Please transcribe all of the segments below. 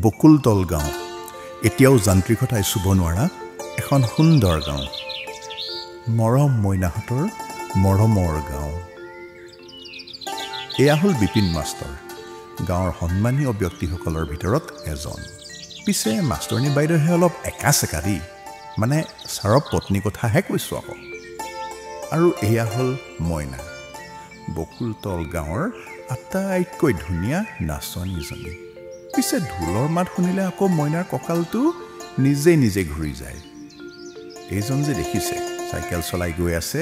বকুলতল গাঁও এতিয়াও যান্ত্ৰিকতাই চুব নোৱাৰা এখন সুন্দৰ গাঁও মৰম মইনাহঁতৰ মৰমৰ গাঁও এয়া হ'ল বিপিন মাষ্টৰ গাঁৱৰ সন্মানীয় ব্যক্তিসকলৰ ভিতৰত এজন পিছে মাষ্টৰনী বাইদেউহে অলপ একাচেকাৰী মানে ছাৰৰ পত্নী কথাহে কৈছোঁ আকৌ আৰু এয়া হ'ল মইনা বকুলতল গাঁৱৰ আটাইতকৈ ধুনীয়া নাচনীজনী পিছে ঢোলৰ মাত শুনিলে আকৌ মইনাৰ কঁকালটো নিজে নিজে ঘূৰি যায় এইজন যে দেখিছে চাইকেল চলাই গৈ আছে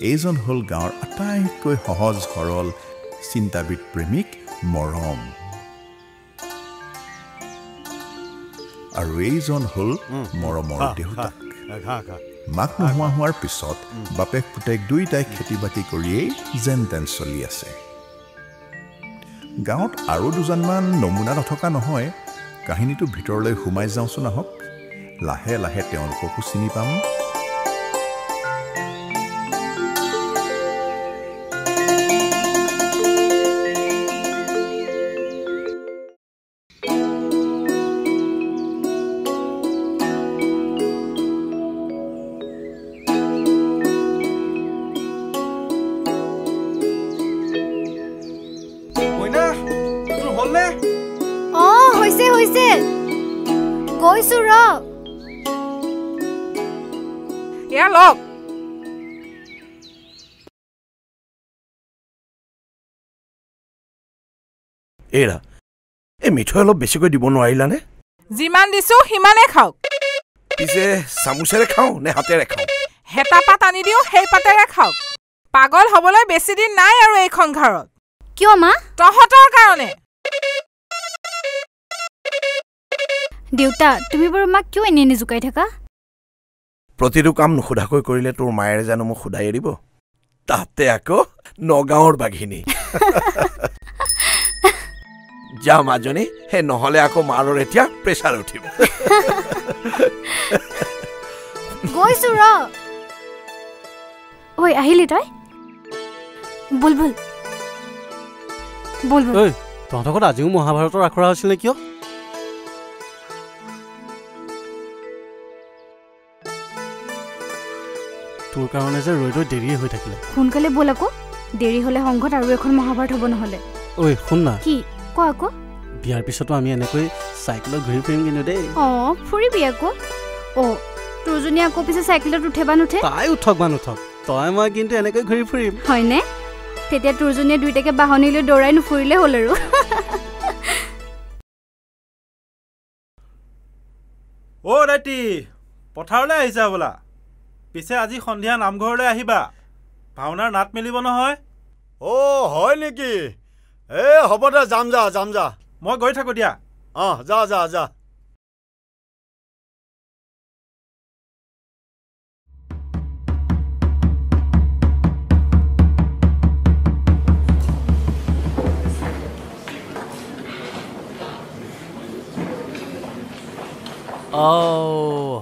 এইজন হ'ল গাঁৱৰ আটাইতকৈ সহজ সৰল চিন্তাবিদ প্ৰেমিক মৰম আৰু এইজন হ'ল মৰমৰ দেউতাক মাক নোহোৱা হোৱাৰ পিছত বাপেক পুতেক দুইটাই খেতি বাতি কৰিয়েই যেন তেন চলি আছে গাঁৱত আৰু দুজনমান নমুনা নথকা নহয় কাহিনীটো ভিতৰলৈ সোমাই যাওঁচোন আহক লাহে লাহে তেওঁলোককো চিনি পাম গৈছো ৰ এয়া লগ এৰা এই মিঠৈ অলপ বেছিকৈ দিব নোৱাৰিলানে যিমান দিছো সিমানে খাওক পিছে চামুচেৰে খাওঁ নে হাতেৰে খাওঁ হেতা পাত আনি দিও সেই পাতেৰে খাওক পাগল হবলৈ বেছি দিন নাই আৰু এইখন ঘৰত কিয় মা তহঁতৰ কাৰণে দেউতা তুমি বাৰু মাক কিয় এনে এনে জুকাই থাকা প্ৰতিটো কাম নুসুধাকৈ কৰিলে তোৰ মায়েৰে জানো মোক সুধাই এৰিব তাতে আকৌ নগাঁৱৰ বাঘিনী যা মাজনী হে নহলে আকৌ মাৰৰ এতিয়া প্ৰেছাৰ উঠিব গৈছো ৰ ঐ আহিলি তই বল বল বল বল ঐ তহঁতৰ ঘৰত আজিও মহাভাৰতৰ আখৰা আছিল নে কিয় তোৰ কাৰণে যে ৰৈ ৰৈ দেৰিয়ে হৈ থাকিলে সোনকালে বল আকৌ দেৰি হলে সংঘত আৰু এখন মহাভাৰত হ'ব নহলে ঐ শুন না কি কোৱা আকৌ বিয়াৰ পিছতো আমি এনেকৈ চাইকেলত ঘূৰি ফুৰিম কিন্তু দেই ফুৰিবি আকৌ তোৰজনী আকৌ পিছে চাইকেলত উঠে বা নুঠে তাই উঠক বা নুঠক তই মই কিন্তু এনেকৈ ঘূৰি ফুৰিম হয়নে তেতিয়া তোৰজনীয়ে দুইটাকে বাহনি লৈ দৌৰাই নুফুৰিলে হ'ল আৰু ৰাতি পথাৰলৈ আহিছা বোলা পিছে আজি সন্ধিয়া নামঘৰলৈ আহিবা ভাওনাৰ নাট মেলিব নহয় হয় নেকি হ'ব দে যাম যা মই গৈ থাকো দিয়া যা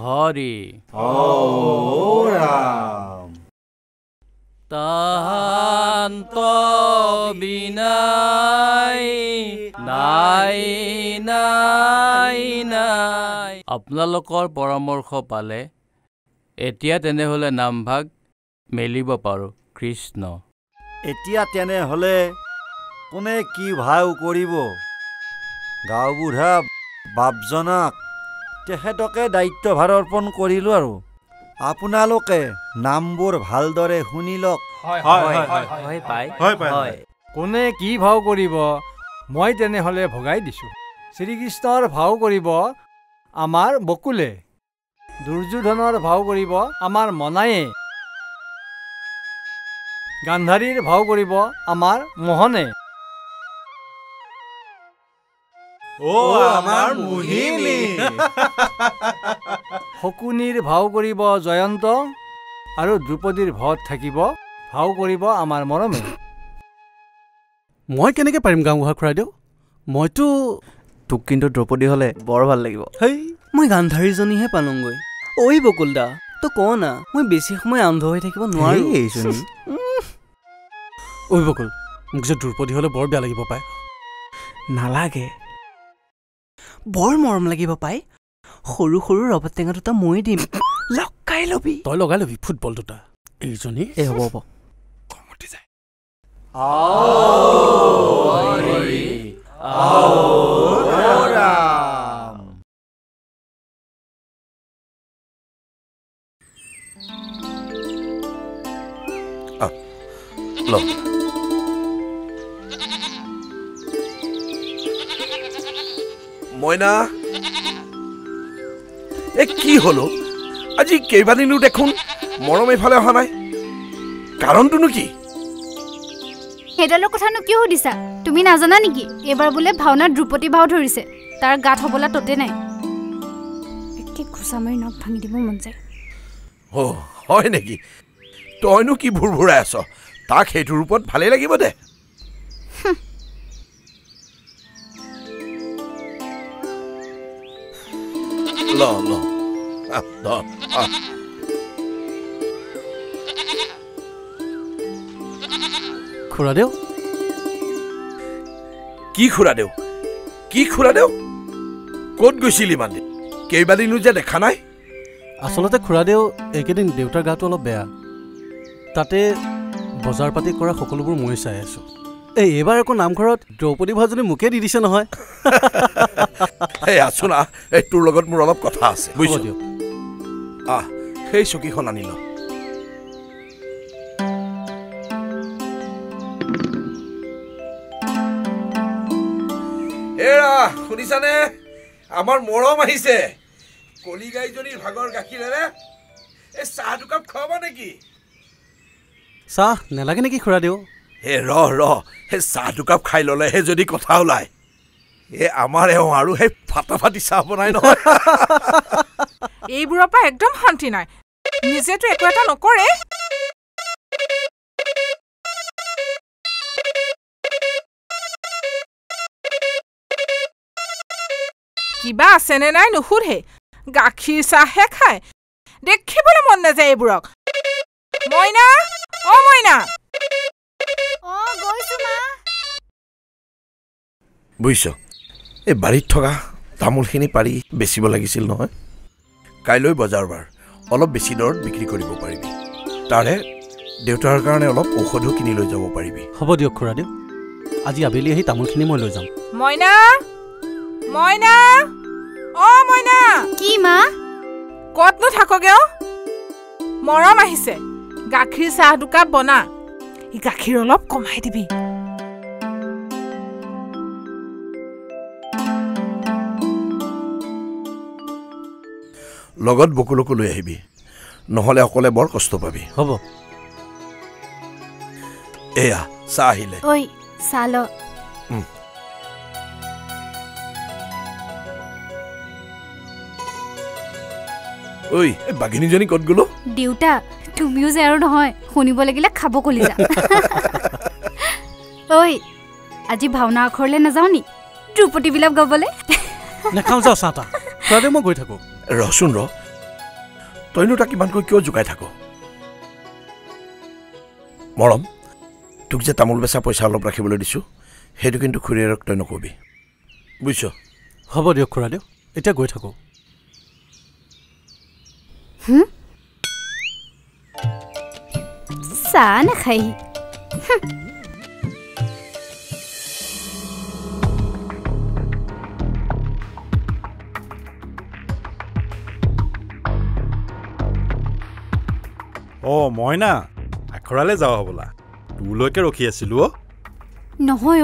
হৰি ৰাম তাহান্ত বিনাই নাই নাই নাই আপোনালোকৰ পৰামৰ্শ পালে এতিয়া তেনেহ'লে নামভাগ মেলিব পাৰোঁ কৃষ্ণ এতিয়া তেনেহ'লে কোনে কি ভাও কৰিব গাঁওবুঢ়া বাপজনাক তেখেতকে দায়িত্বভাৰ অৰ্পণ কৰিলোঁ আৰু আপোনালোকে নামবোৰ ভালদৰে শুনি লওক কোনে কি ভাও কৰিব মই তেনেহ'লে ভগাই দিছোঁ শ্ৰীকৃষ্ণৰ ভাও কৰিব আমাৰ বকুলে দুৰ্যোধনৰ ভাও কৰিব আমাৰ মনায়ে গান্ধাৰীৰ ভাও কৰিব আমাৰ মোহনে আমাৰ মোহিনী শকুনিৰ ভাও কৰিব জয়ন্ত আৰু দ্ৰৌপদীৰ ভাওত থাকিব ভাও কৰিব আমাৰ মৰমে মই কেনেকৈ পাৰিম গাঁওবুঢ়া খুৰাইদেউ মইতো তোক কিন্তু দ্ৰৌপদী হ'লে বৰ ভাল লাগিব হেই মই গান্ধাৰীজনীহে পালোংগৈ ঐ বকুলদা তই ক না মই বেছি সময় আন্ধ হৈ থাকিব নোৱাৰো ঐ বকুল মোক যে দ্ৰৌপদী হ'লে বৰ বেয়া লাগিব পায় নালাগে বৰ মৰম লাগিব পাই সৰু সৰু ৰবাব টেঙা দুটা মই দিম লগাই লবি তই লগাই লবি ফুটবল দুটা এইজনী এই হ'ব হ'ব কমতি যায় মইনা কি হলো আজি কেইবাদিনো দেখোন মৰম এইফালে অহা নাই কাৰণটোনো কি সেইডালৰ কথানো কিয় সুধিছা তুমি নাজানা নেকি এবাৰ বোলে ভাওনাত দ্ৰুপদী ভাও ধৰিছে তাৰ গাত হবলা ততে নাই একে ঘুচা মাৰি নখ ভাঙি দিব মন যায় হয় নেকি তইনো কি ভুৰভুৰাই আছ তাক সেইটো ৰূপত ভালেই লাগিব দে খুৰাদেউ কি খুৰাদেউ কি খুৰাদেউ ক'ত গৈছিলি মানে কেইবাদিনো যে দেখা নাই আচলতে খুৰাদেউ এইকেইদিন দেউতাৰ গাটো অলপ বেয়া তাতে বজাৰ পাতি কৰা সকলোবোৰ মই চাই আছো এইবাৰ আকৌ নামঘৰত দ্ৰৌপদী ভাজনী মোকে দি দিছে নহয় আছো না তোৰ লগত মোৰ অলপ কথা আছে বুজিছ দিয়ক সেই চকীখন আনি ল শুনিছানে আমাৰ মৰম আহিছে কলি গাইজনীৰ ভাগৰ গাখীৰেৰে এই চাহ দুকাপ খুৱাব নেকি চাহ নেলাগে নেকি খুৰাদেউ সেই চাহ দুকাপ খাই ল'লেহে যদি কথা ওলায় আমাৰ এওঁ আৰু সেই ফাটাফাটি চাহ বনাই নহয় এইবোৰৰ পৰা একদম শান্তি নাই নিজেতো একো এটা নকৰে কিবা আছেনে নাই নুসুধে গাখীৰ চাহে খায় দেখিবলৈ মন নাযায় এইবোৰক মইনা মইনা গৈছো মা বুজিছ এই বাৰীত থকা তামোলখিনি পাৰি বেচিব লাগিছিল নহয় কাইলৈ বজাৰ বাৰ অলপ বেছি দৰত বিক্ৰী কৰিব পাৰিবি তাৰে দেউতাৰ কাৰণে অলপ ঔষধো কিনি লৈ যাব পাৰিবি হ'ব দিয়ক খুৰাদেউ আজি আবেলি আহি তামোলখিনি মই লৈ যাম মইনা মইনা মইনা কি মা কতনো থাকগে মৰম আহিছে গাখীৰ চাহ দুকাপ বনা গাখীৰ অলপ কমাই দিবি লগত বকুলকো লৈ আহিবি নহলে অকলে বৰ কষ্ট পাবি হ'ব এয়া চাহ আহিলে ঐ চাহ ল ঐ বাঘিনীজনী ক'ত গ'লো দেউতা তুমিও যে আৰু নহয় শুনিব লাগিলে খাব কলিজা ঐ আজি ভাওনা আখৰলৈ নাযাওঁ নি দ্ৰুপদী বিলাক গাবলৈ নেখাওঁ যাওঁ চাহ তাহ খুৰাদেউ মই গৈ থাকোঁ ৰচোন তইনো তাক ইমানকৈ কিয় জোকাই থাক মৰম তোক যে তামোল বেচা পইচা অলপ ৰাখিবলৈ দিছোঁ সেইটো কিন্তু খুৰীয়েৰক তই নকবি বুজিছ হ'ব দিয়ক খুৰাদেউ এতিয়া গৈ থাকোঁ চাহ নাখাই মইনা আখৰালে যাওঁ হ'বলা তোলৈকে ৰখি আছিলো নহয়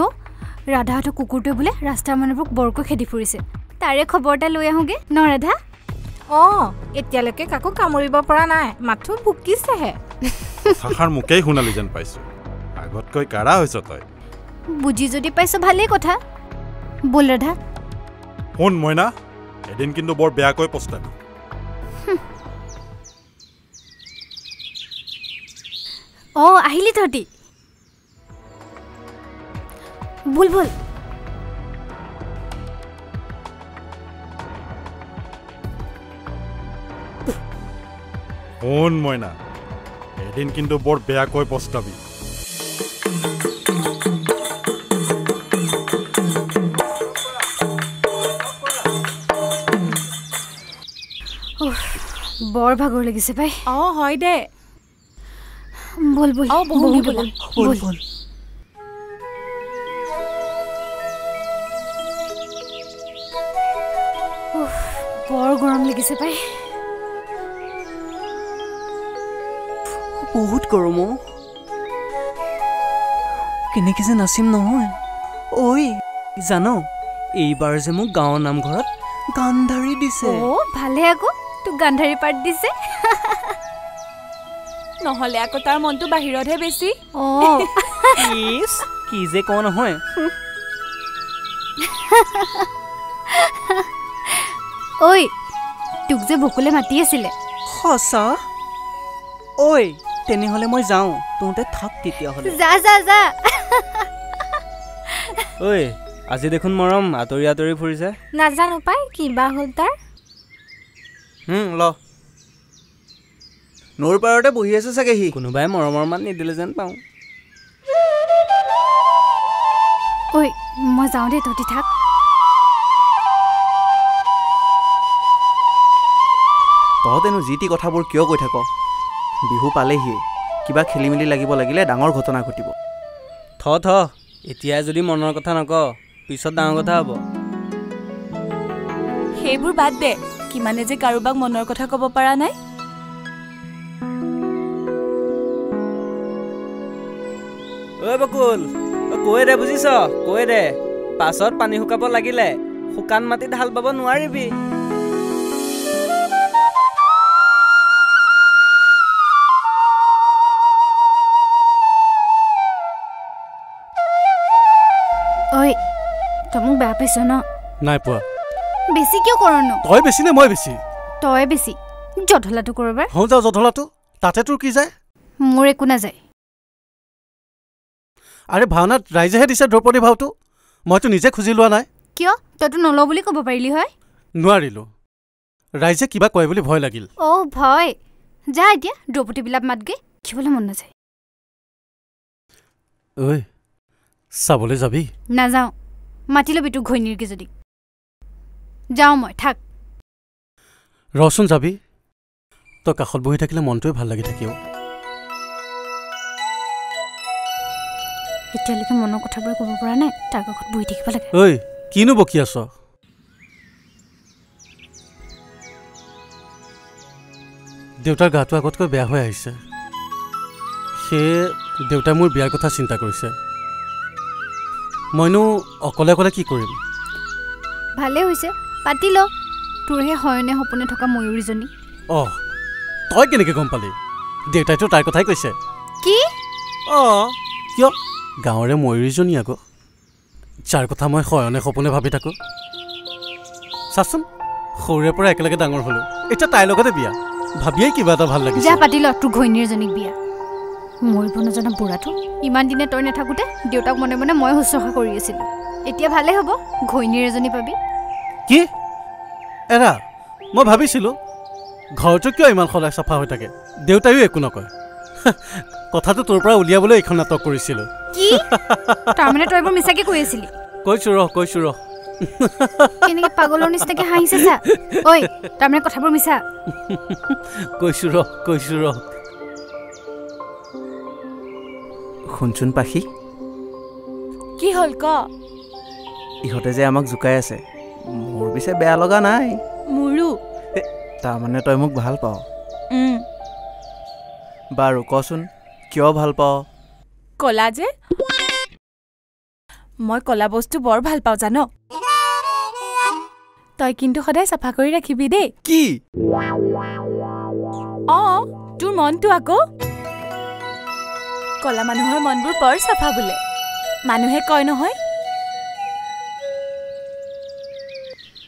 ৰাধাহঁতৰ কুকুৰটোৱে বোলে ৰাস্তাৰ মানুহবোৰক বৰকৈ খেদি ফুৰিছে তাৰে খবৰ এটা লৈ আহোঁগে ন ৰাধা এতিয়ালৈকে কাকো কামুৰিব পৰা নাই মাথো ভুকিছেহে কথাষাৰ মোকেই শুনালি যেন পাইছো আগতকৈ কাৰা হৈছ তই বুজি যদি পাইছ ভালেই কথা বল ৰাধা শুন মইনা এদিন কিন্তু বৰ বেয়াকৈ পস্তাবি আহিলি তহঁতি বল বল শুন মইনা এদিন কিন্তু বৰ বেয়াকৈ পস্তাবি বৰ ভাগৰ লাগিছে পাই হয় দে বল বল বল বল বল বৰ গৰম লাগিছে পাই বহুত গৰম কেনেকৈ যে নাচিম নহয় ঐ জানো এইবাৰ যে মোক গাঁৱৰ নামঘৰত গান্ধাৰী দিছে ভালে আকৌ তোক গান্ধাৰী পাৰ্ট দিছে নহ'লে আকৌ তাৰ মনটো বাহিৰতহে বেছি কি যে কওঁ নহয় ঐ তোক যে বকুলে মাতি আছিলে সঁচা ঐ তেনেহ'লে মই যাওঁ তহঁতে থাক তেতিয়াহ'লে যা যা যা ঐ আজি দেখোন মৰম আঁতৰি আঁতৰি ফুৰিছে নাজানো পাই কিবা হ'ল তাৰ ল নৈৰ পাৰতে বহি আছে চাগে সি কোনোবাই মৰমৰ মাত নিদিলে যেন পাওঁ ঐ মই যাওঁ দেই তহঁতি থাক তহঁতেনো যি টি কথাবোৰ কিয় কৈ থাক বিহু পালেহি কিবা খেলি মেলি লাগিব লাগিলে ডাঙৰ ঘটনা ঘটিব থ এতিয়াই যদি মনৰ কথা নক পিছত ডাঙৰ কথা হ'ব সেইবোৰ বাদ দে কিমানে যে কাৰোবাক মনৰ কথা ক'ব পৰা নাই ঐ বকুল কৈ দে বুজিছ কৈ দে পাছত পানী শুকাব লাগিলে শুকান মাটিত হাল বাব নোৱাৰিবি ঐ তই মোক বেয়া পাইছ ন নাই পোৱা বেছি কিয় কৰনো তই বেছি নে মই বেছি তই বেছি জধলাটো কৰবাৰ হওঁ যাওঁ জধলাটো তাতে তোৰ কি যায় মোৰ একো নাযায় আৰে ভাওনাত ৰাইজেহে দিছে দ্ৰৌপদী ভাওটো মইতো নিজে খুজি লোৱা নাই কিয় তইতো নলওঁ বুলি ক'ব পাৰিলি হয় নোৱাৰিলোঁ ৰাইজে কিবা কয় বুলি ভয় লাগিল ভয় যা এতিয়া দ্ৰৌপদী বিলাপ মাতগে কিবলৈ মন নাযায় ঐ চাবলৈ যাবি নাযাওঁ মাতি ল'বি তোৰ ঘৈণীৰ কেইজনী যাওঁ মই থাক ৰচোন যাবি তই কাষত বহি থাকিলে মনটোৱে ভাল লাগি থাকিও এতিয়ালৈকে মনৰ কথাবোৰ ক'ব পৰা নাই তাৰ কাষত বহি থাকিব লাগে ঐ কিনো বকি আছ দেউতাৰ গাটো আগতকৈ বেয়া হৈ আহিছে সেয়ে দেউতাই মোৰ বিয়াৰ কথা চিন্তা কৰিছে মইনো অকলে অকলে কি কৰিম ভালে হৈছে পাতি ল তোৰহে হয়নে সপোনে থকা ময়ূৰীজনী তই কেনেকৈ গম পালি দেউতাইতো তাইৰ কথাই কৈছে কি কিয় গাঁৱৰে ময়ূৰীজনী আকৌ যাৰ কথা মই হয়নে সপোনে ভাবি থাকোঁ চাচোন সৰুৰে পৰা একেলগে ডাঙৰ হ'লোঁ এতিয়া তাইৰ লগতে বিয়া ভাবিয়েই কিবা এটা ভাল লাগিছে যা পাতি ল তোৰ ঘৈণীৰজনীক বিয়া মৰিব নজনা বুঢ়াটো ইমান দিনে তই নাথাকোঁতে দেউতাক মনে মনে মই শুশ্ৰূষা কৰি আছিলোঁ এতিয়া ভালেই হ'ব ঘৈণীৰ এজনী পাবি কি এৰা মই ভাবিছিলোঁ ঘৰটো কিয় ইমান সদায় চাফা হৈ থাকে দেউতায়ো একো নকয় কথাটো তোৰ পৰা উলিয়াবলৈ এইখন নাটক কৰিছিলোঁ কি তাৰমানে তই এইবোৰ মিছাকে কৈ আছিলি কৈছোঁ ৰ কেনেকৈ পাগলৰ নিচিনাকৈ হাঁহিছে চা ঐ তাৰমানে কথাবোৰ মিছা কৈছোঁ ৰ শুনচোন পাখি কি হ'ল ক ইহঁতে যে আমাক জোকাই আছে মোৰ পিছে বেয়া লগা নাই মোৰো তাৰমানে তই মোক ভাল পাৱ বাৰু কচোন কিয় ভাল পাৱ কলা যে মই কলা বস্তু বৰ ভাল পাওঁ জান তই কিন্তু সদায় চাফা কৰি ৰাখিবি দেই কি তোৰ মনটো আকৌ কলা মানুহৰ মনবোৰ বৰ চাফা বোলে মানুহে কয় নহয়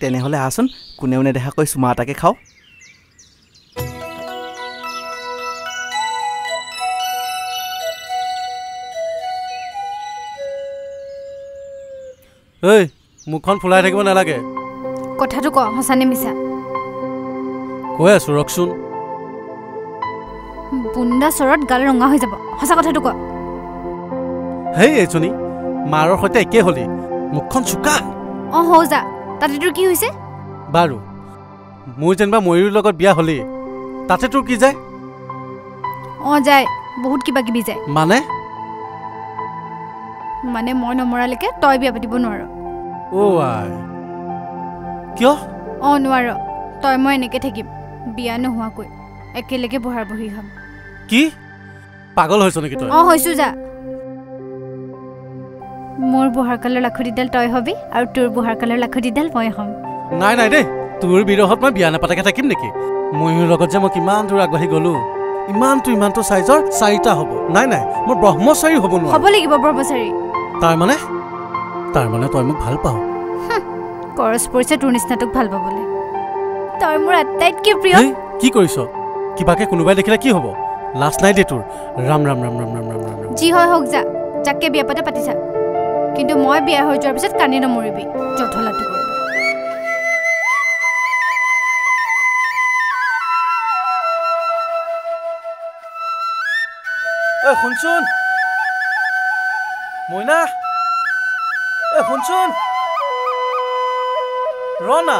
তেনেহ'লে আহচোন কোনেও নেদেখাকৈ চুমা এটাকে খাওঁ ঐ মুখখন ফুলাই থাকিব নালাগে কথাটো ক সঁচানে মিছা কৈ আছো ৰকচোন বুন্দা চৰত গাল ৰঙা হৈ যাব সঁচা কথাটো ক হেই এজনী মাৰৰ সৈতে একে হলি মুখখন চুকা হৌ যা তাতে তোৰ কি হৈছে বাৰু মোৰ যেনিবা ময়ূৰীৰ লগত বিয়া হলি তাতে তোৰ কি যায়? যায় বহুত কিবা কিবি যায়। মানে মই নমৰালৈকে তই বিয়া পাতিব নোৱাৰ। কিয়? নোৱাৰ। তই মই এনেকে থাকিম বিয়া নোহোৱাকৈ একেলগে বহাৰ বহি খাম। কি পাগল হৈছ নেকি তই? হৈছো যা। মোৰ বহাৰ কালৰ লাখুটিডাল তই হবি আৰু তোৰ বহাৰ কালৰ লাখুটিডাল মই হ'ম। নাই নাই দেই, তোৰ বিৰহত মই বিয়া নাপাতাকে থাকিম নেকি? ময়ূৰ লগত যে মই কিমান দূৰ আগবাঢ়ি গলো। ইমানটো চাইজৰ 4টা হ'ব। নাই নাই, মোৰ ব্ৰহ্মচাৰী হ'ব নোৱাৰো। হ'ব লাগিব ব্ৰহ্মচাৰী। তাৰ মানে তই মোক ভাল পাওঁ? কৰচ পৰিছে তোৰ নিচিনাটোক ভাল পাবলৈ। তই মোৰ আটাইতকৈ প্ৰিয়। কি কৰিছ? কিবাকে কোনোবাই দেখিলে কি হ'ব? লাজ নাই দে তোৰ। ৰাম ৰাম ৰাম ৰাম ৰাম ৰাম ৰাম। যি হয় হওক যা, যাকে বিয়া পাতে পাতিছা, কিন্তু মই বিয়া হৈ যোৱাৰ পিছত কান্দি নমৰিবি। জঠলাটো কৰিব। শুনচোন মইনা, শুনচোন ৰণা।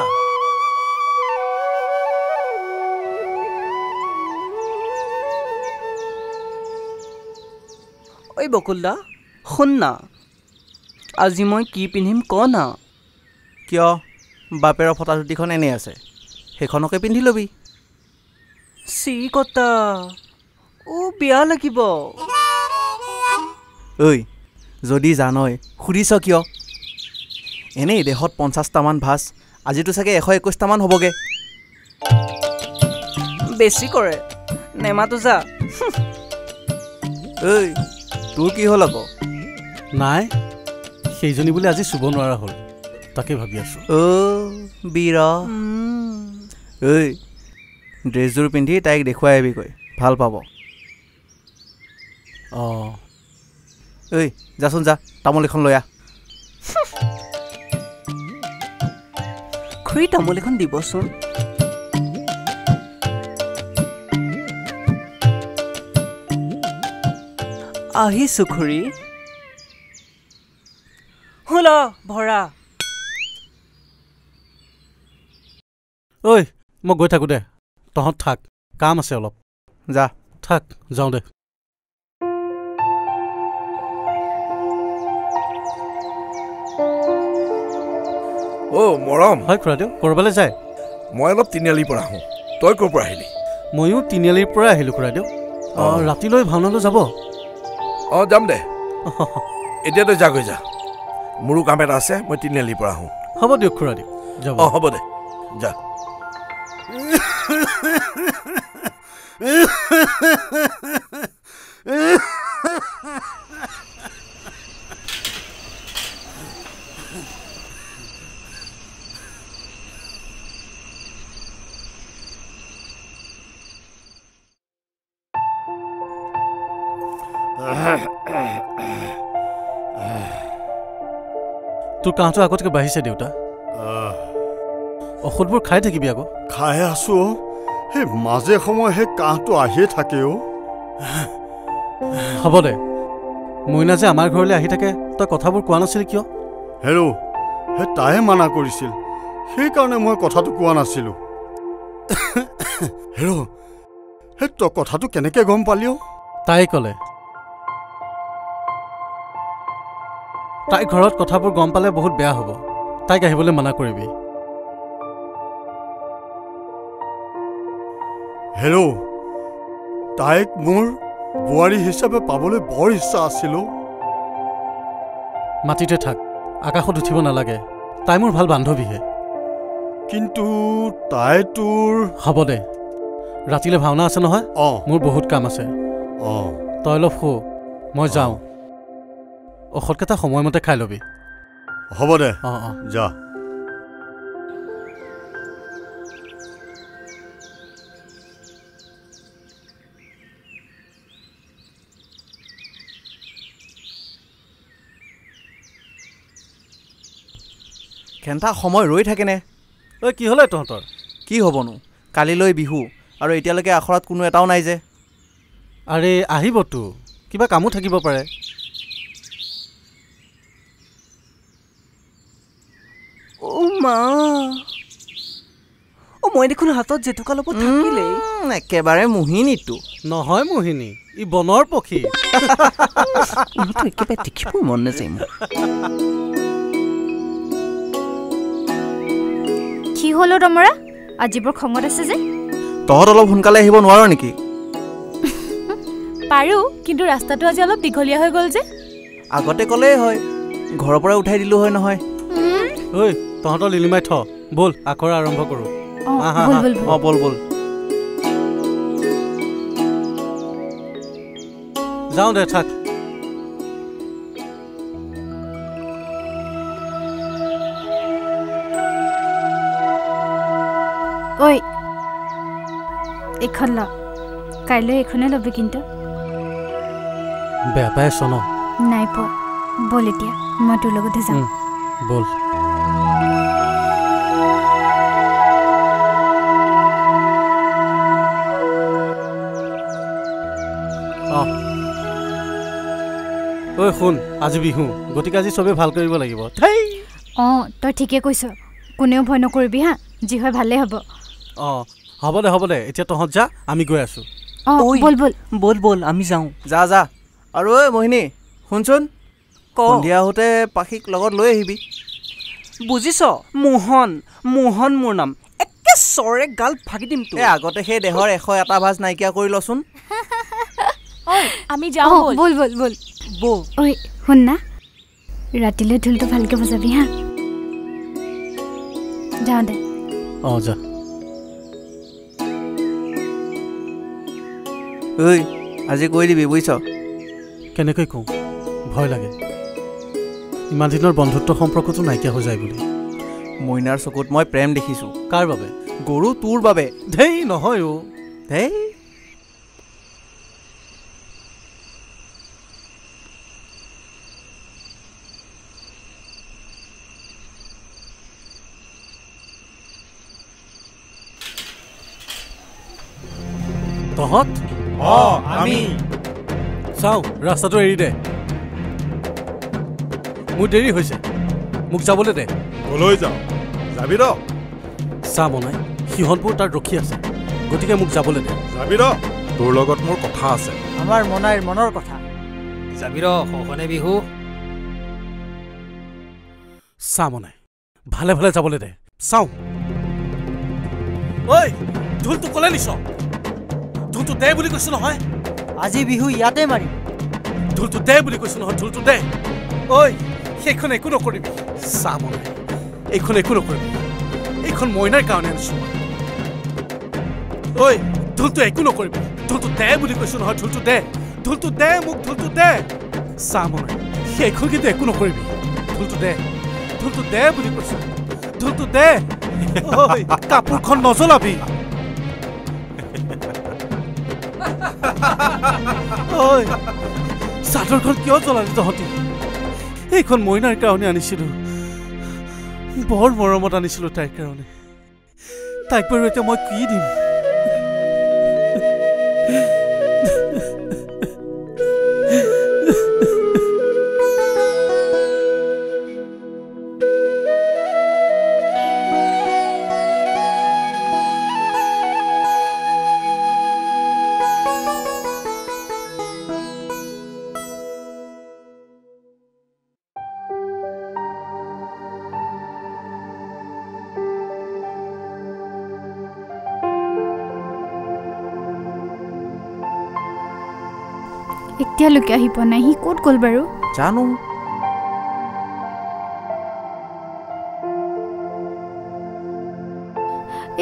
ঐ বকুল দা, শুন না, আজি মই কি পিন্ধিম ক না। কিয়? বাপেৰৰ ফটা ধুতিখন এনেই আছে, সেইখনকে পিন্ধি ল'বি। চি কটা বেয়া লাগিব। ঐ যদি জানই সুধিছ কিয়? এনেই দেহত 50টামান ভাজ, আজিতো চাগে 121টামান হ'বগে। বেছি কৰে নেমাতো যা। ঐ তোৰ কি হ'ল আকৌ? নাই, সেইজনী বুলি আজি চুব নোৱাৰা হ'ল, তাকে ভাবি আছো। বীৰ ঐ ড্ৰেছযোৰ পিন্ধি তাইক দেখুৱাই আহিবিগৈ, ভাল পাব। ঐ যাচোন যা, তামোল এখন লৈ আহ। খুৰী তামোল এখন দিবচোন। আহিছো খুৰী। হ'ল ভৰা। ঐ মই গৈ থাকো দে, তহঁত থাক, কাম আছে অলপ। যা থাক, যাওঁ দে। মৰম। হয় খুৰাদেউ, ক'ৰবালৈ যায়? মই অলপ তিনিআলিৰ পৰা আহোঁ। তই ক'ৰ পৰা আহিলি? ময়ো তিনিআলিৰ পৰা আহিলোঁ খুৰাদেউ। ৰাতিলৈ ভাওনালৈ যাব? যাম দে। এতিয়া তই যাগৈ যা, মোৰো কাম এটা আছে, মই তিনিআলিৰ পৰা আহোঁ। হ'ব দিয়ক খুৰাদেউ, যাব। হ'ব দে, যা। তোৰ কাহটো আগতকৈ বাঢ়িছে দেউতা। ঔষধবোৰ খাই থাকিবি আকৌ। খাই আছো, সেই মাজে সময়ে সেই কাহটো আহিয়ে থাকে। হ'ব দে, মইনা যে আমাৰ ঘৰলৈ আহি থাকে, তই কথাবোৰ কোৱা নাছিলি কিয়? হেৰ' সেই তাইহে মানা কৰিছিল, সেইকাৰণে মই কথাটো কোৱা নাছিলোঁ। হেৰ' সেই তই কথাটো কেনেকৈ গম পালি? তাই ক'লে। তাই ঘৰত কথাবোৰ গম পালে বহুত বেয়া হ'ব, তাইক আহিবলৈ মানা কৰিবি। হেৰ' তাইক মোৰ বোৱাৰী হিচাপে পাবলৈ বৰ ইচ্ছা আছিল। মাটিতে থাক, আকাশত উঠিব নালাগে, তাই মোৰ ভাল বান্ধৱীহে। কিন্তু তাই তোৰ... হ'ব দে, ৰাতিলৈ ভাওনা আছে নহয়। মোৰ বহুত কাম আছে। তই অলপ শু, মই যাওঁ। ঔষধকেইটা সময়মতে খাই ল'বি। হ'ব দে, যা। কেণ্টা সময় ৰৈ থাকেনে? কি হ'লে তহঁতৰ? কি হ'বনো, কালিলৈ বিহু আৰু এতিয়ালৈকে আখৰাত কোনো এটাও নাই যে। আৰে আহিবতো, কিবা কামো থাকিব পাৰে। মই দেখোন হাতত জেতুকা ল'ব থাকিলেই একেবাৰে মোহিনীটো নহয় মোহিনী ই বনৰ পক্ষী ইহঁতো একেবাৰে দেখিবই মন নাযায় মোৰ কি হলো তমৰা আজি বৰ খঙত আছে যে তহঁত অলপ সোনকালে আহিব নোৱাৰ নেকি পাৰো কিন্তু ৰাস্তাটো আজি অলপ দীঘলীয়া হৈ গ'ল যে আগতে ক'লেই হয় ঘৰৰ পৰা উঠাই দিলো হয় নহয় ঐ তহঁতৰ লিলিমাই থ বল আখৰা আৰম্ভ কৰোঁ বল বল যাওঁ দে থাক ঐ এইখন ল কাইলৈ এইখনে ল'বি কিন্তু বেয়া পাই আছ ন নাই পোৱা বল এতিয়া মই তোৰ লগতে যাম বল ঐ শুন আজি বিহু গতিকে আজি চবেই ভাল কৰিব লাগিব অঁ তই ঠিকে কৈছ কোনেও ভয় নকৰিবি হা যি হয় ভালেই হ'ব অঁ হ'ব দে এতিয়া তহঁত যা আমি গৈ আছোঁ অঁ বল বল বল বল আমি যাওঁ যা যা আৰু ঐ মোহিনী শুনচোন সন্ধিয়া আহোঁতে পাখীক লগত লৈ আহিবি বুজিছ মোহন মোহন মোৰ নাম একে চৰে গাল ফাকি দিম এই আগতে সেই দেহৰ 101টা ভাজ নাইকিয়া কৰি লচোন আমি যাওঁ বল বল বল বল ঐ শুন না ৰাতিলৈ ঢোলটো ভালকৈ বজাবি হা যাওঁ দে অঁ যা ঐ আজি কৈ দিবি বুজিছ কেনেকৈ কওঁ ভয় লাগে ইমান দিনৰ বন্ধুত্ব সম্পৰ্কটো নাইকিয়া হৈ যায় বুলি মইনাৰ চকুত মই প্ৰেম দেখিছোঁ কাৰ বাবে গৰু তোৰ বাবে ধেই নহয় অ' ধেই তহঁত আমি চাওঁ ৰাস্তাটো এৰি দে মোৰ দেৰি হৈছে মোক যাবলৈ দে কলৈ যাওঁ যাবি ৰ চা মনাই সিহঁতবোৰ তাত ৰখি আছে গতিকে মোক যাবলৈ দে যাবি ৰ তোৰ লগত মোৰ কথা আছে আমাৰ মনাইৰ মনৰ কথা যাবি ৰ সঘনে বিহু চা মনাই ভালে ভালে যাবলৈ দে চাওঁ ঐ ঢোলটো ক'লে নিছ ঢোলটো দে বুলি কৈছো নহয় আজি বিহু ইয়াতে মাৰিম ঢোলটো দে বুলি কৈছো নহয় ঢোলটো দে ঐ সেইখন একো নকৰিবি চা মনাই এইখন একো নকৰিবি এইখন মইনাৰ কাৰণে আনিছো ঐ ঢোলটো একো নকৰিবি ঢোলটো দে বুলি কৈছো নহয় ঢোলটো দে মোক ঢোলটো দে চা মনাই সেইখন কিন্তু একো নকৰিবি ঢোলটো দে বুলি কৈছো ঢোলটো দে ঐ কাপোৰখন নজ্বলাবি ঐ চাদৰখন কিয় জ্বলালি তহঁতি এইখন মইনাৰ কাৰণে আনিছিলো বৰ মৰমত আনিছিলো তাইৰ কাৰণে তাইক বাৰু এতিয়া মই কি দিম এতিয়ালৈকে আহি পোৱা নাই সি ক'ত গ'ল বাৰু জানো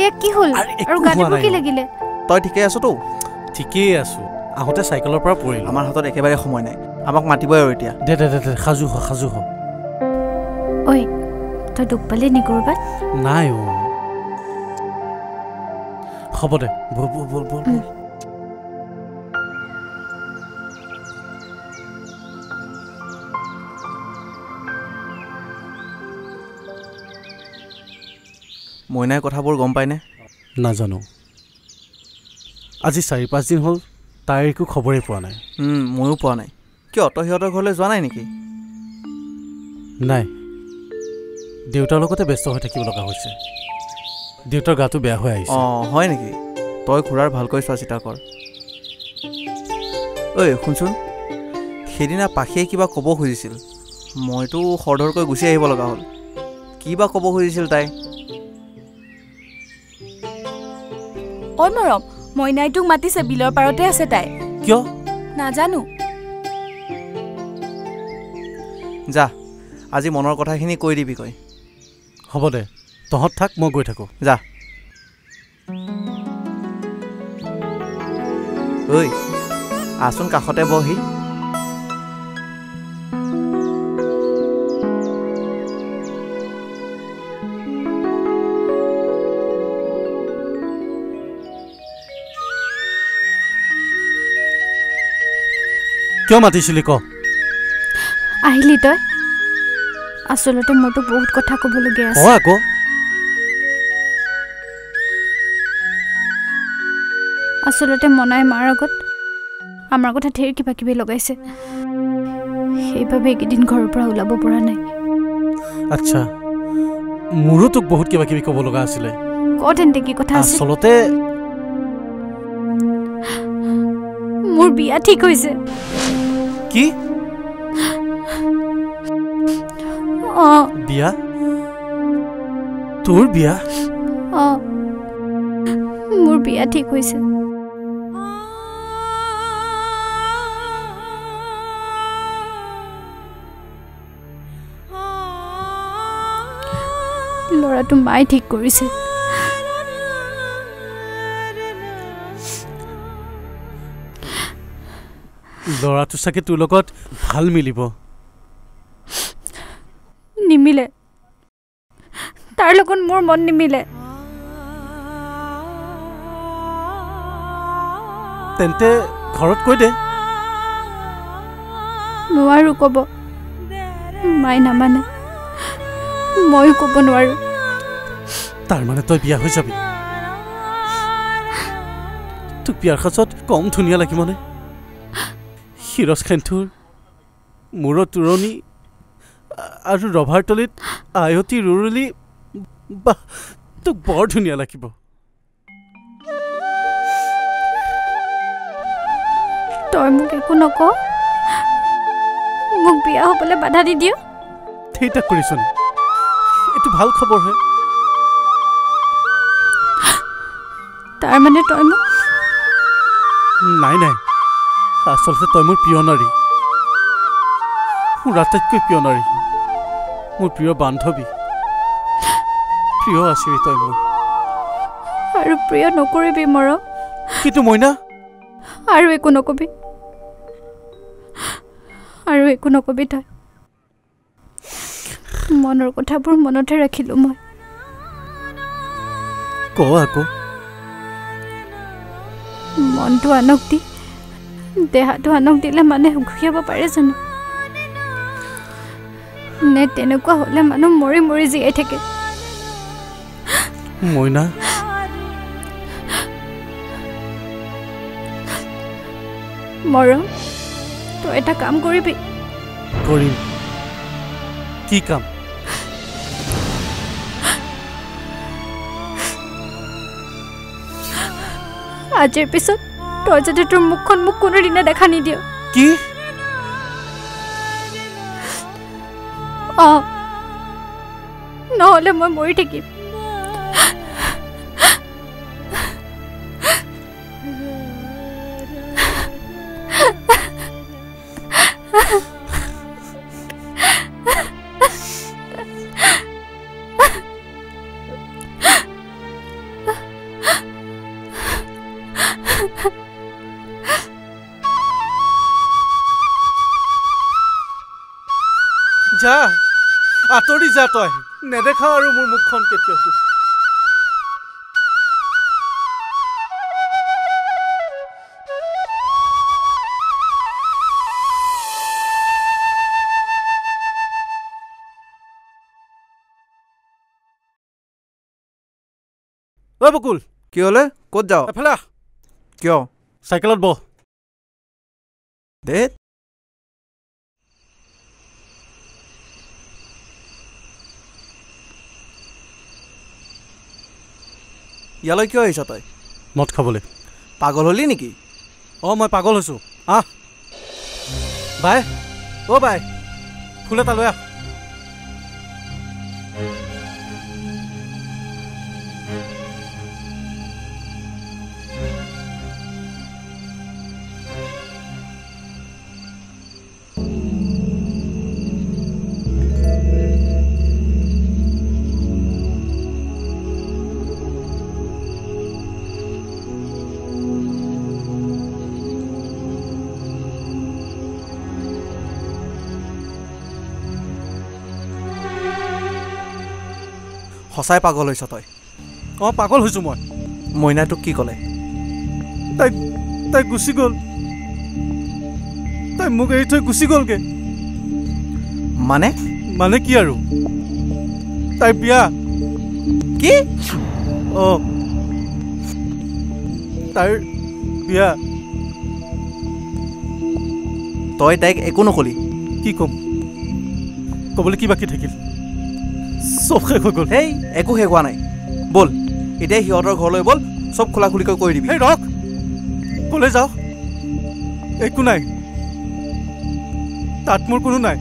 এয়া কি হ'ল আৰু গাটো কি লাগিলে তই ঠিকে আছতো ঠিকেই আছো আহোঁতে চাইকেলৰ পৰা পৰিল আমাৰ হাতত একেবাৰে সময় নাই আমাক মাতিবই আৰু এতিয়া দে সাজু হ ঐ তই দুখ পালি নি ক'ৰবাত নাই অ' হ'ব দে বল মইনাই কথাবোৰ গম পায়নে নাজানো আজি 4-5 দিন হ'ল তাইৰ একো খবৰেই পোৱা নাই ময়ো পোৱা নাই কিয় তই সিহঁতৰ ঘৰলৈ যোৱা নাই নেকি নাই দেউতাৰ লগতে ব্যস্ত হৈ থাকিব লগা হৈছে দেউতাৰ গাটো বেয়া হৈ আহিছে। অঁ হয় নেকি? তই খুৰাৰ ভালকৈ চোৱা চিতা কৰ। ঐ শুনচোন, সেইদিনা পাখিয়ে কিবা ক'ব খুজিছিল, মইতো খৰধৰকৈ গুচি আহিব লগা হ'ল। কি বা ক'ব খুজিছিল তাই? ঐ মৰম, মইনাই তোক মাতিছে, বিলৰ পাৰতে আছে তাই। কিয়? নাজানো। যা, আজি মনৰ কথাখিনি কৈ দিবি কৈ। হ'ব দে, তহঁত থাক, মই গৈ থাকোঁ। যা। ঐ আচোন কাষতে বহি। কিয় মাতিছিলি ক? আহিলি তই? আচলতে মোৰ তোক বহুত কথা ক'বলগীয়া আছে। আকৌ আচলতে মনাই মাৰ আগত আমাৰ কথা ঢেৰ কিবা কিবি লগাইছে, সেইবাবে এইকেইদিন ঘৰৰ পৰা ওলাব পৰা নাই। আচ্ছা, মোৰো তোক বহুত কিবা কিবি ক'ব লগা আছিলে। ক তেন্তে কি কথা আছে? আচলতে মোৰ বিয়া ঠিক হৈছে। কি? অঁ বিয়া? তোৰ বিয়া? অঁ, মোৰ বিয়া ঠিক হৈছে। ল'ৰাটো মায়ে ঠিক কৰিছে। ল'ৰাটো চাগে তোৰ লগত ভাল মিলিব। নিমিলে, তাৰ লগত মোৰ মন নিমিলে। তেন্তে ঘৰত কৈ দে। নোৱাৰো ক'ব, মায়ে নামানে, ময়ো ক'ব নোৱাৰো। তাৰমানে তই বিয়া হৈ যাবি? তোক বিয়াৰ সাজত কম ধুনীয়া লাগিবনে? শিৰজ খেন্থুৰ, মূৰত তোৰণি আৰু ৰভাৰ তলিত আয়তী ৰুৰুলি, বা তোক বৰ ধুনীয়া লাগিব। তই মোক একো নক, মোক বিয়া হ'বলৈ বাধা দি দিয়। ঠিক কৰিছোন, এইটো ভাল খবৰহে। তাৰমানে তই মোক? নাই নাই, আচলতে তই মোৰ প্ৰিয় নাৰী, মোৰ আটাইতকৈ প্ৰিয় নাৰী, মোৰ প্ৰিয় বান্ধৱী, প্ৰিয় আছিলি তই মোৰ। আৰু প্ৰিয় নকৰিবি মৰম। কিন্তু মইনা? আৰু একো নকবি, আৰু একো নকবি তই। মনৰ কথাবোৰ মনতে ৰাখিলো মই। ক আকৌ। মনটো আনক দি দেহাটো আনক দিলে মানুহে সুখী হ'ব পাৰে জানো? নে তেনেকুৱা হ'লে মানুহ মৰি মৰি জীয়াই থাকে? মইনা, মৰম, তই এটা কাম কৰিবি। কৰিম। কি কাম? আজিৰ পিছত তই যদি তোৰ মুখখন মোক কোনোদিনে দেখা নিদিয়। কি? অঁ, নহ'লে মই মৰি থাকিম। যা, আঁতৰি যা, তই নেদেখা আৰু মোৰ মুখখন কেতিয়াও। ঐ বকুল, কি হ'লে? ক'ত যাওঁ? এফালে আহ। কিয়? চাইকেলত বহ। দে। ইয়ালৈ কিয় আহিছ তই? মদ খাবলৈ। পাগল হলি নেকি? অঁ মই পাগল হৈছোঁ। আহ বাই, অ' বাই, ফুল এটা লৈ আহ। সঁচাই পাগল হৈছ তই? অঁ পাগল হৈছোঁ মই। মইনাই তোক কি ক'লে? তাই গুচি গ'ল। তাই মোক এৰি থৈ গুচি গ'লগৈ। মানে কি আৰু? তাইৰ বিয়া। কি? অঁ তাইৰ বিয়া। তই তাইক একো নকলি? কি ক'ম, ক'বলৈ কি বাকী থাকিল? চব শেষ হৈ গ'ল। হেই একো শেষ হোৱা নাই। ব'ল এতিয়া সিহঁতৰ ঘৰলৈ ব'ল, চব খোলা খুলিকৈ কৰি দিবি। সেই ৰখ, ক'লৈ যাওঁ? একো নাই, তাত মোৰ কোনো নাই।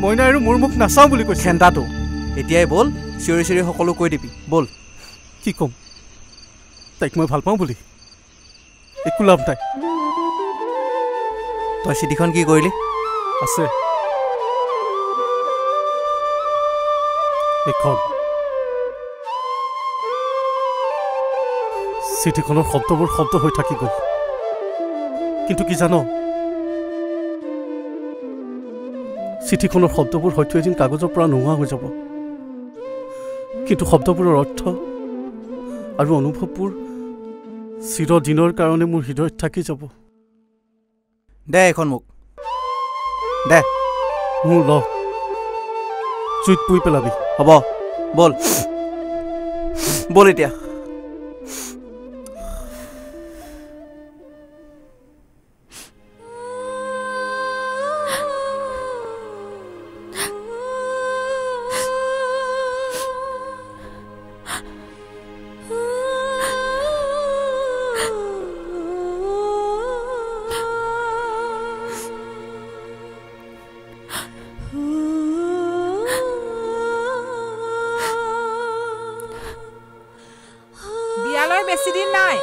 মইনা আৰু মোৰ মুখ নাচাওঁ বুলি কৈছে। খেন্দাটো এতিয়াই ব'ল, চিঞৰি চিঞৰি সকলো কৈ দিবি। ব'ল। কি ক'ম, তাইক মই ভাল পাওঁ বুলি? একো লাভ নাই। তই চিঠিখন কি কৰিলি? আছে এখন। চিঠিখনৰ শব্দবোৰ শব্দ হৈ থাকি গ'ল, কিন্তু কি জান, চিঠিখনৰ শব্দবোৰ হয়তো এদিন কাগজৰ পৰা নোহোৱা হৈ যাব, কিন্তু শব্দবোৰৰ অৰ্থ আৰু অনুভৱবোৰ চিৰদিনৰ কাৰণে মোৰ হৃদয়ত থাকি যাব। দে এখন মোক দে। মোৰ ল, জুইত পুই পেলাবি। হ'ব ব'ল, ব'ল এতিয়া। বেছি দিন নাই,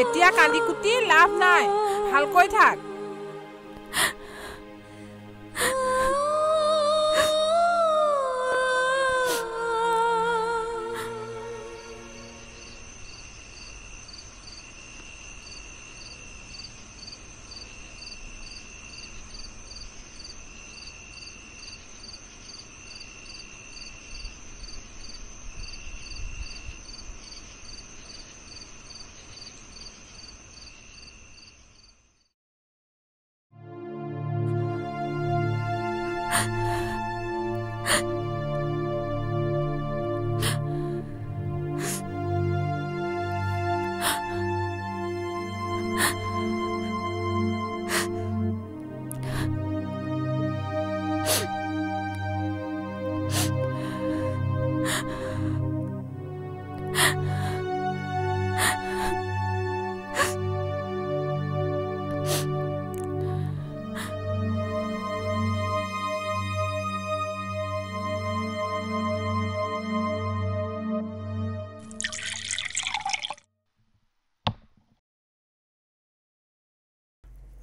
এতিয়া কান্দি কুটি লাভ নাই, ভালকৈ থাক।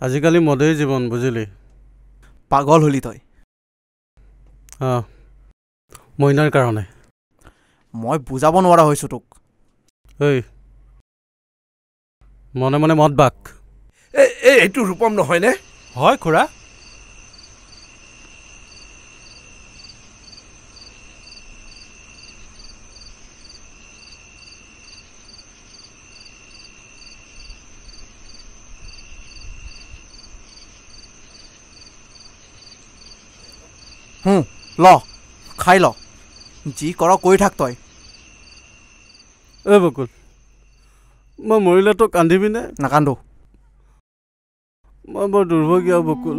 আজিকালি মদেই জীৱন, বুজিলি? পাগল হলি তই? অঁ, মইনাৰ কাৰণে। মই বুজাব নোৱাৰা হৈছোঁ তোক। ঐ, মনে মনে মদ বাক। এইটো ৰূপম নহয়নে? হয় খুৰা। ল খাই ল, যি কৰ কৰি থাক তই। বকুল, মই মৰিলে তই কান্দিবিনে? নাকান্দো। মই বৰ দুৰ্ভগীয়া বকুল।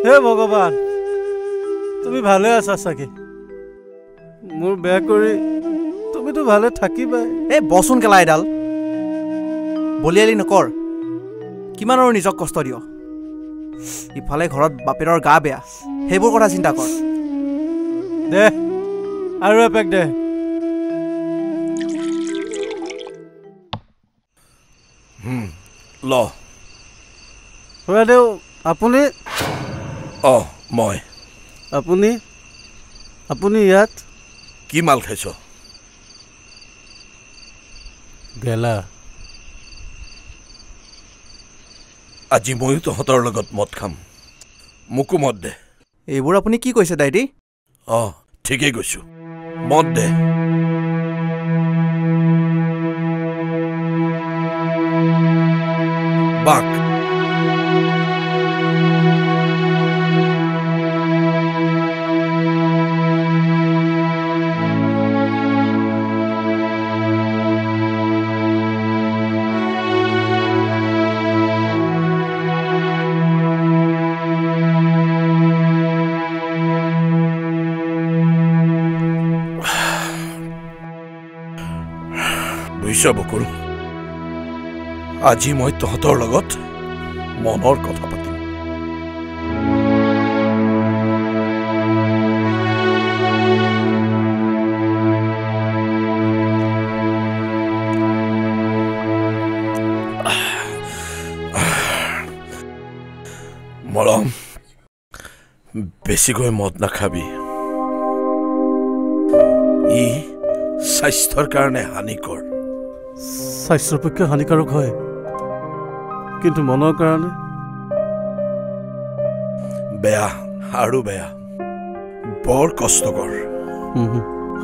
হে ভগৱান, তুমি ভালে আছা চাগে? মোৰ বেয়া কৰি তুমিতো ভালে থাকিবাই। এই বচোন কেলা এডাল বলিয়ালি নকৰ। কিমান আৰু নিজক কষ্ট দিয়। ইফালে ঘৰত বাপেৰৰ গা বেয়া, সেইবোৰ কথা চিন্তা কৰ। দে আৰু এপেক দে। ল খুৰাদেউ আপুনি মই আপুনি ইয়াত কি মাল খাইছ? গেলা। আজি ময়ো তহঁতৰ লগত মদ খাম, মোকো মদ দে। এইবোৰ আপুনি কি কৈছে দাইদি? ঠিকেই কৈছো, মদ দে। বাক বুজিছ বকুল, আজি মই তহঁতৰ লগত মনৰ কথা পাতিম। মৰম, বেছিকৈ মদ নাখাবি, ই স্বাস্থ্যৰ কাৰণে হানিকৰ। স্বাস্থ্যৰ পক্ষে হানিকাৰক হয়, কিন্তু মনৰ কাৰণে বেয়া আৰু বেয়া, বৰ কষ্টকৰ।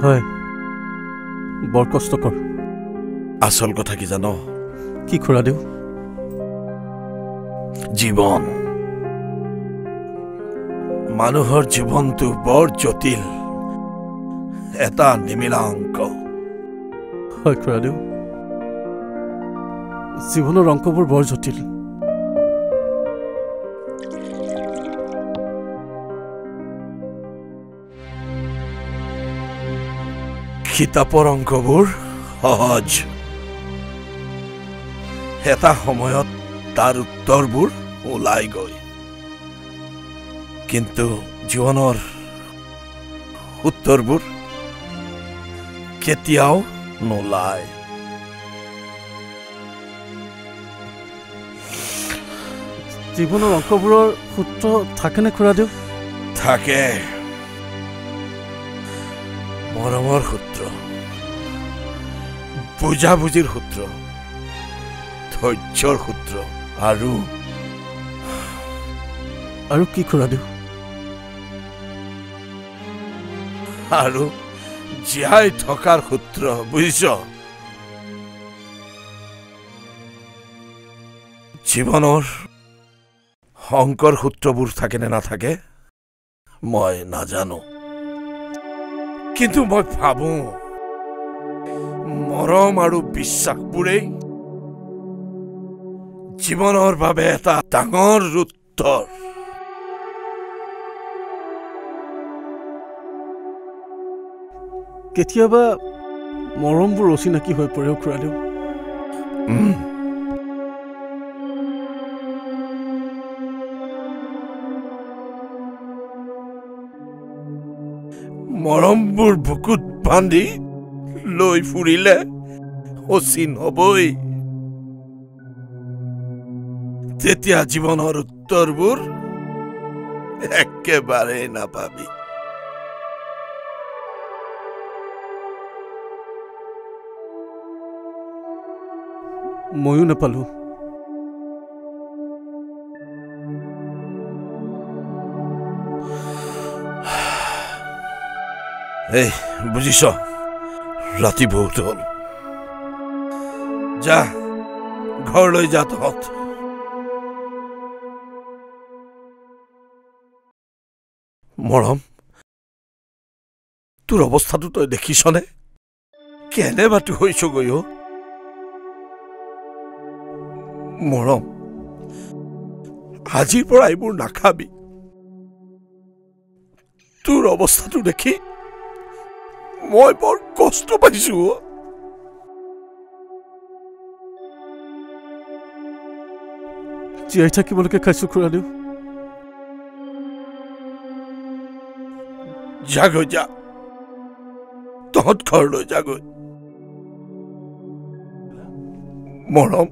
হয়, বৰ কষ্টকৰ। আচল কথা কি জান? কি খুৰাদেউ? জীৱন, মানুহৰ জীৱনটো বৰ জটিল, এটা নিমিলা অংক। হয় খুৰাদেউ, জীৱনৰ অংকবোৰ বৰ জটিল। কিতাপৰ অংকবোৰ সহজ, এটা সময়ত তাৰ উত্তৰবোৰ ওলাই গৈ, কিন্তু জীৱনৰ উত্তৰবোৰ কেতিয়াও নোলায়। জীৱনৰ অংকবোৰৰ সূত্ৰ থাকেনে খুৰাদেউ? থাকে, মৰমৰ সূত্ৰ, বুজাবুজিৰ সূত্ৰ, ধৈৰ্যৰ সূত্ৰ, আৰু কি খুৰাদেউ? আৰু জীয়াই থকাৰ সূত্ৰ, বুজিছ? জীৱনৰ অংকৰ সূত্ৰবোৰ থাকে নে নাথাকে মই নাজানো, কিন্তু মই ভাবো মৰম আৰু বিশ্বাসবোৰেই জীৱনৰ বাবে এটা ডাঙৰ উত্তৰ। কেতিয়াবা মৰমবোৰ অচিনাকি হৈ পৰে খুৰাদেউ। মৰমবোৰ বুকুত বান্ধি লৈ ফুৰিলে অচিন হবই, তেতিয়া জীৱনৰ উত্তৰবোৰ একেবাৰে নাপাবি। ময়ো নাপালো। এই বুজিছ, ৰাতি বহুত হ'ল, যা ঘৰলৈ যা। তহঁত মৰম, তোৰ অৱস্থাটো তই দেখিছনে? কেনেবাটো হৈছগৈ অ'? মৰম, আজিৰ পৰা এইবোৰ নাখাবি। তোৰ অৱস্থাটো দেখি মই বৰ কষ্ট পাইছো। জীয়াই থাকিবলৈকে খাইছো খুৰাদেউ। যাগৈ যা, তহঁত ঘৰলৈ যাগৈ। মৰম,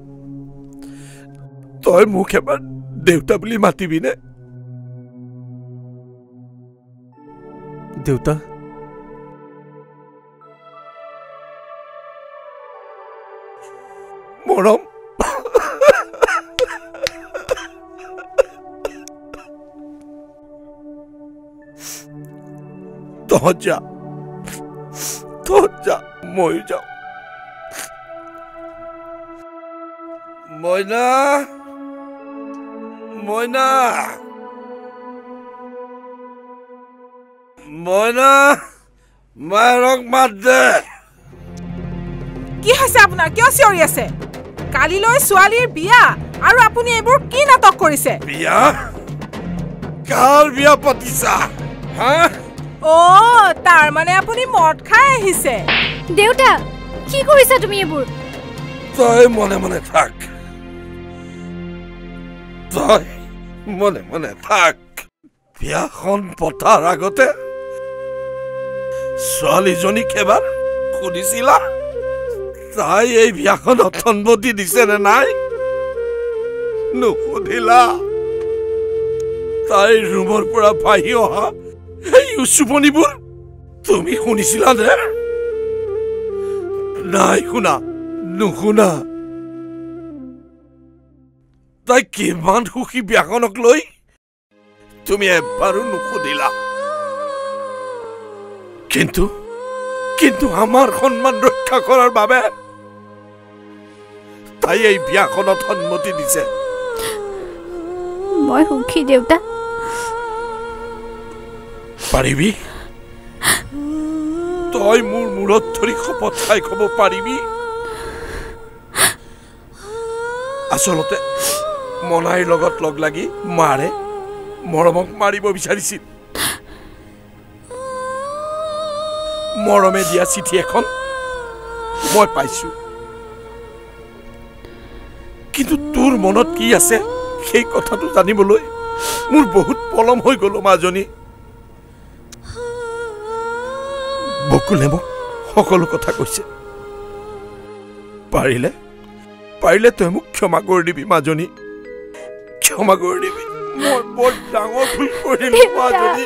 তই মোক এবাৰ দেউতা বুলি মাতিবিনে? দেউতা? মৰম, তহঁত যা, ময়ো যাওঁ। মইনা, মইনা, মইনা, মায়েৰক মাত দে। কি হৈছে আপোনাৰ? কিয় চিঞৰি আছে? কালিলৈ ছোৱালীৰ বিয়া আৰু আপুনি এইবোৰ কি নাটক কৰিছে? বিয়া? কাৰ বিয়া পাতিছা? হা? তাৰ মানে আপুনি মদ খাই আহিছে? দেউতা, কি কৰিছা তুমি এইবোৰ? তই মনে মনে থাক, তই মনে মনে থাক। বিয়াখন পতাৰ আগতে ছোৱালীজনীক এবাৰ সুধিছিলা তাই এই বিয়াখনত সন্মতি দিছে নে নাই? নুসুধিলা। তাইৰ ৰুমৰ পৰা ভাহি অহা এই উচুপনিবোৰ তুমি শুনিছিলা নে? নাই শুনা, নুশুনা। তাই কিমান সুখী বিয়াখনক লৈ তুমি এবাৰো নুসুধিলা। কিন্তু আমাৰ সন্মান ৰক্ষা কৰাৰ বাবে তাই এই বিয়াখনত সন্মতি দিছে। মই সুখী দেউতা। পাৰিবি? তই মোৰ মূৰত ধৰি শপত খাই ক'ব পাৰিবি? আচলতে মনাইৰ লগত লগ লাগি মাৰে মৰমক মাৰিব বিচাৰিছিল। মৰমে দিয়া চিঠি এখন মই পাইছো, কিন্তু তোৰ মনত কি আছে সেই কথাটো জানিবলৈ মোৰ বহুত পলম হৈ গ'ল। মাজনী বকুলে মোক সকলো কথা কৈছে। পাৰিলে তই মোক ক্ষমা কৰি দিবি মাজনী, ক্ষমা কৰি দিবি। মই বৰ ডাঙৰ ভুল কৰিলো মাজনী।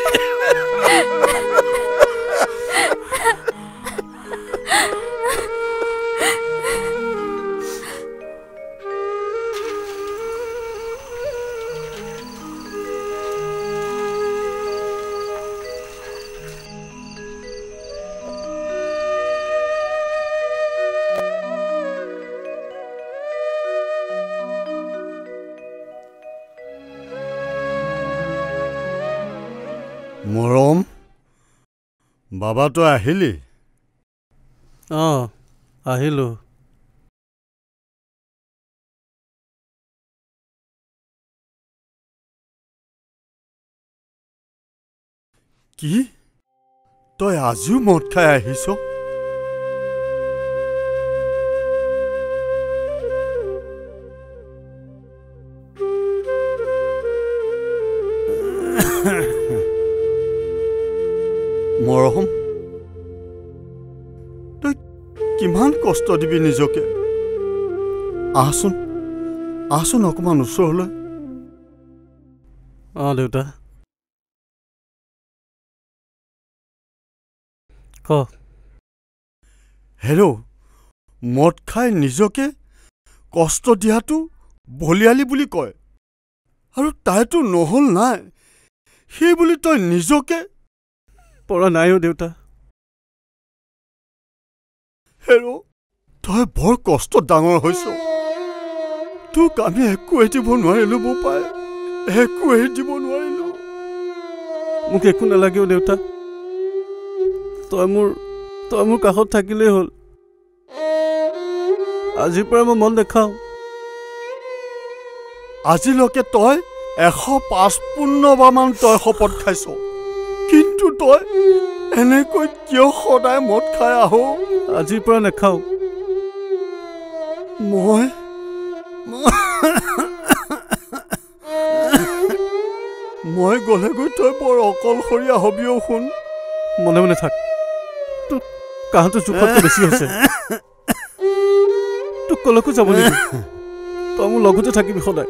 মৰম, বাবা তই আহিলি? আহিলো। কি তই আজিও মদ খাই আহিছ? মৰম, তই কিমান কষ্ট দিবি নিজকে? আহচোন অকমান ওচৰলৈ। দেউতা ক। হেল্ল', মদ খাই নিজকে কষ্ট দিয়াটো বলিয়ালি বুলি কয়, আৰু তাইতো নহল নাই, সেই বুলি তই নিজকে পৰা নাইও দেউতা। হেল্ল', তই বৰ কষ্ট ডাঙৰ হৈছ। তোক আমি একোৱে দিব নোৱাৰিলো বোপাই, একোৱে দিব নোৱাৰিলো। মোক একো নালাগেও দেউতা, তই মোৰ কাষত থাকিলেই হ'ল। আজিৰ পৰা মই মন দেখাওঁ। আজিলৈকে তই 155 বাৰমান তই শপত খাইছ, কিন্তু কিন্তু তই এনেকৈ কিয় সদায় মদ খাই আহ? আজিৰ পৰা নাখাওঁ। মই গ'লেগৈ তই বৰ অকলশৰীয়া হবি অ। শুন, মনে মনে থাক। তোৰ কাহটো জোখতকৈ বেছি হৈছে। তোক কলৈকো যাব নিদিওঁ। তই মোৰ লগতে থাকিবি সদায়।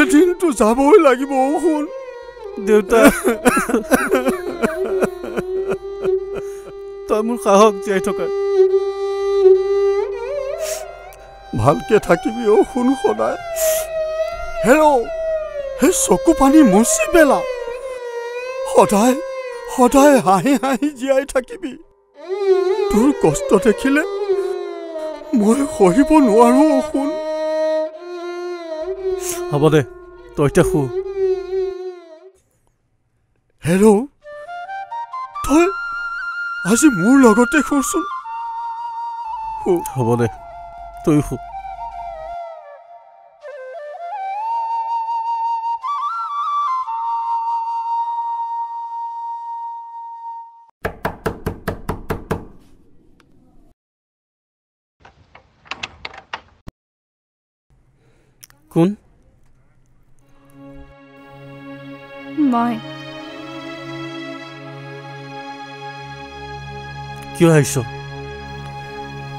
এদিনটো যাবই লাগিব। শুন দেউতা, তই মোৰ সাহস জীয়াই থকা। ভালকে থাকিবি অ। শুন সদায়। সেই চকু পানী মচি পেলা। সদায় হাঁহি হাঁহি জীয়াই থাকিবি। তোৰ কষ্ট দেখিলে মই সহিব নোৱাৰো। শুন, হ'ব দে, তই এতিয়া শু। তই আজি মোৰ লগতে শুচোন। হ'ব দে, তই শু। কোন? মই। কিয় আহিছ?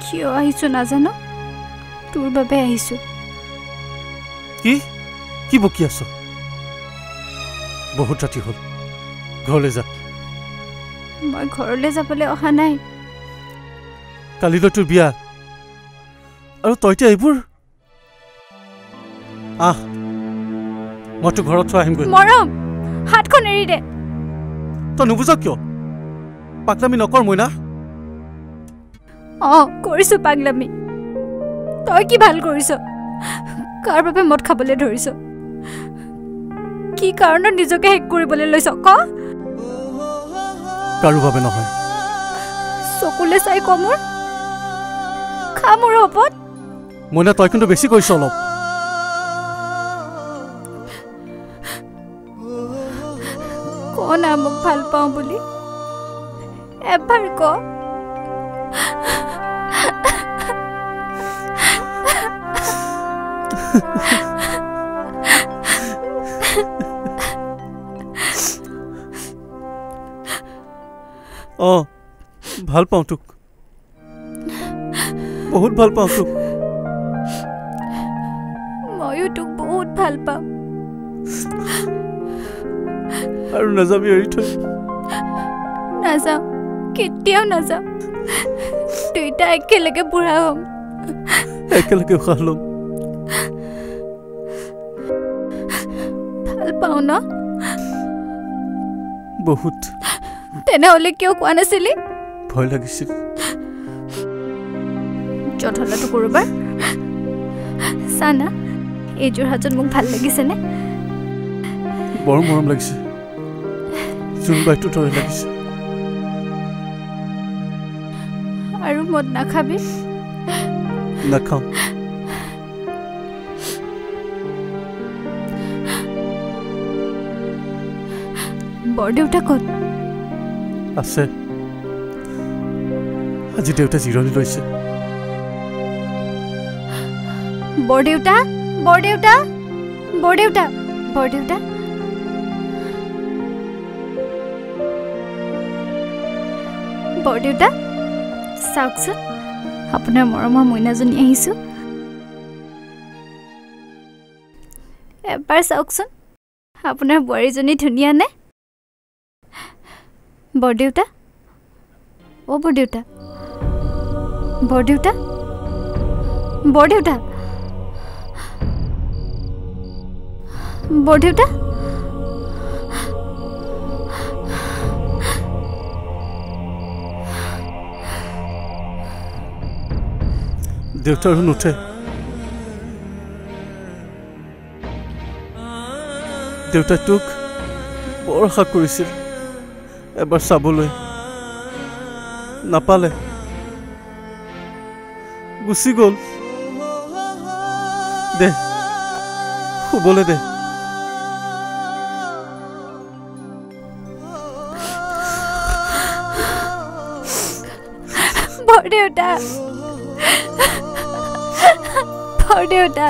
কিয় আহিছো নাজানো, তোৰ বাবে আহিছো। কি বকি আছ? বহুত ৰাতি হ'ল, ঘৰলৈ যা। মই ঘৰলৈ যাবলৈ অহা নাই। কালিলৈ তোৰ বিয়া, আৰু তই এতিয়া এইবোৰ? মই তোৰ ঘৰত থৈ আহিমগৈ। মৰম, হাতখন এৰি দে। তই নুবুজ কিয়? পাগলামি নকৰ মইনা। কৰিছো পাগলামি। তই কি ভাল কৰিছ? কাৰ বাবে মদ খাবলৈ ধৰিছ? কি কাৰণত নিজকে শেষ কৰিবলৈ লৈছ? কাৰো বাবে নহয়। চকুলে চাই ক মোৰ, খা মোৰ ওপৰত। মইনা, তই কিন্তু বেছি কৰিছ অলপ। না মোক ভাল পাওঁ বুলি এবাৰ ক। ভাল পাওঁ তোক, বহুত ভাল পাওঁ তোক। ময়ো তোক বহুত ভাল পাওঁ। আৰু নাযাবি এৰি থৈ? নাযাওঁ, কেতিয়াও নাযাওঁ। দুইটা একেলগে বুঢ়া হ'ম, একেলগে উশাহ ল'ম। ভাল পাওঁ ন? বহুত। তেনেহ'লে কিয় কোৱা নাছিলি? ভয় লাগিছিল। জঠলাটো কৰোবাৰ চানা, এই যোৰহাটত মোক ভাল লাগিছেনে? বৰ মৰম লাগিছে। জোনবাইটো দৰে লাগিছে। আৰু মদ নাখাবি? নাখাওঁ। বৰদেউতা ক'ত? আছে। আজি দেউতা জিৰণি লৈছে। বৰদেউতা, বৰদেউতা, বৰদেউতা, বৰদেউতা। বৰদেউতা, চাওকচোন, আপোনাৰ মৰমৰ মইনাজনী আহিছো। এবাৰ চাওকচোন, আপোনাৰ বোৱাৰীজনী ধুনীয়া নে? বৰদেউতা, বৰদেউতা, বৰদেউতা, বৰদেউতা, বৰদেউতা। দেউতা আৰু নুঠে। দেউতাই তোক বৰ আশা কৰিছিল এবাৰ চাবলৈ, নাপালে, গুচি গ'ল। দে শুবলৈ দে। দেউতা দেউতা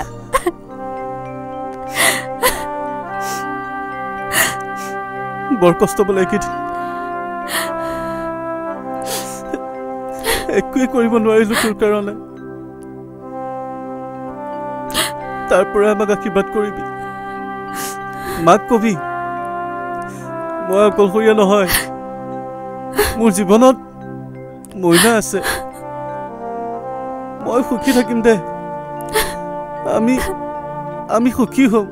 বৰ কষ্ট পালে এইকেইদিন একোৱে কৰিব নোৱাৰিলো তোৰ কাৰণে তাৰ পৰা আমাক আশীৰ্বাদ কৰিবি মাক কবি মই অকলশৰীয়া নহয় মোৰ জীৱনত মইনা আছে মই সুখী থাকিম দে আমি সুখী হ'ম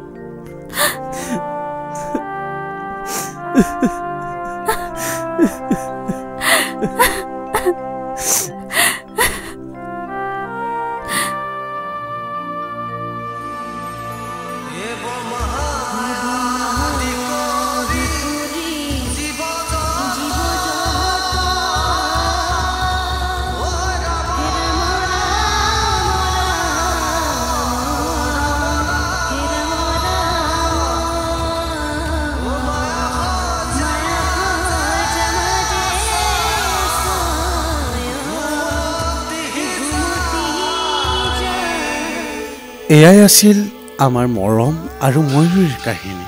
এয়াই আছিল আমাৰ মৰম আৰু ময়ূৰীৰ কাহিনী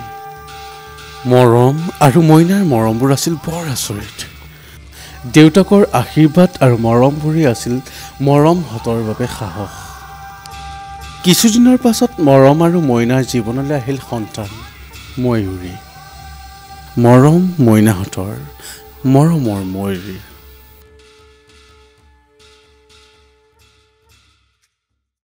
মৰম আৰু মইনাৰ মৰমবোৰ আছিল বৰ আচৰিত দেউতাকৰ আশীৰ্বাদ আৰু মৰমবোৰেই আছিল মৰমহঁতৰ বাবে সাহস কিছুদিনৰ পাছত মৰম আৰু মইনাৰ জীৱনলৈ আহিল সন্তান ময়ূৰী মৰম মইনাহঁতৰ মৰমৰ ময়ূৰী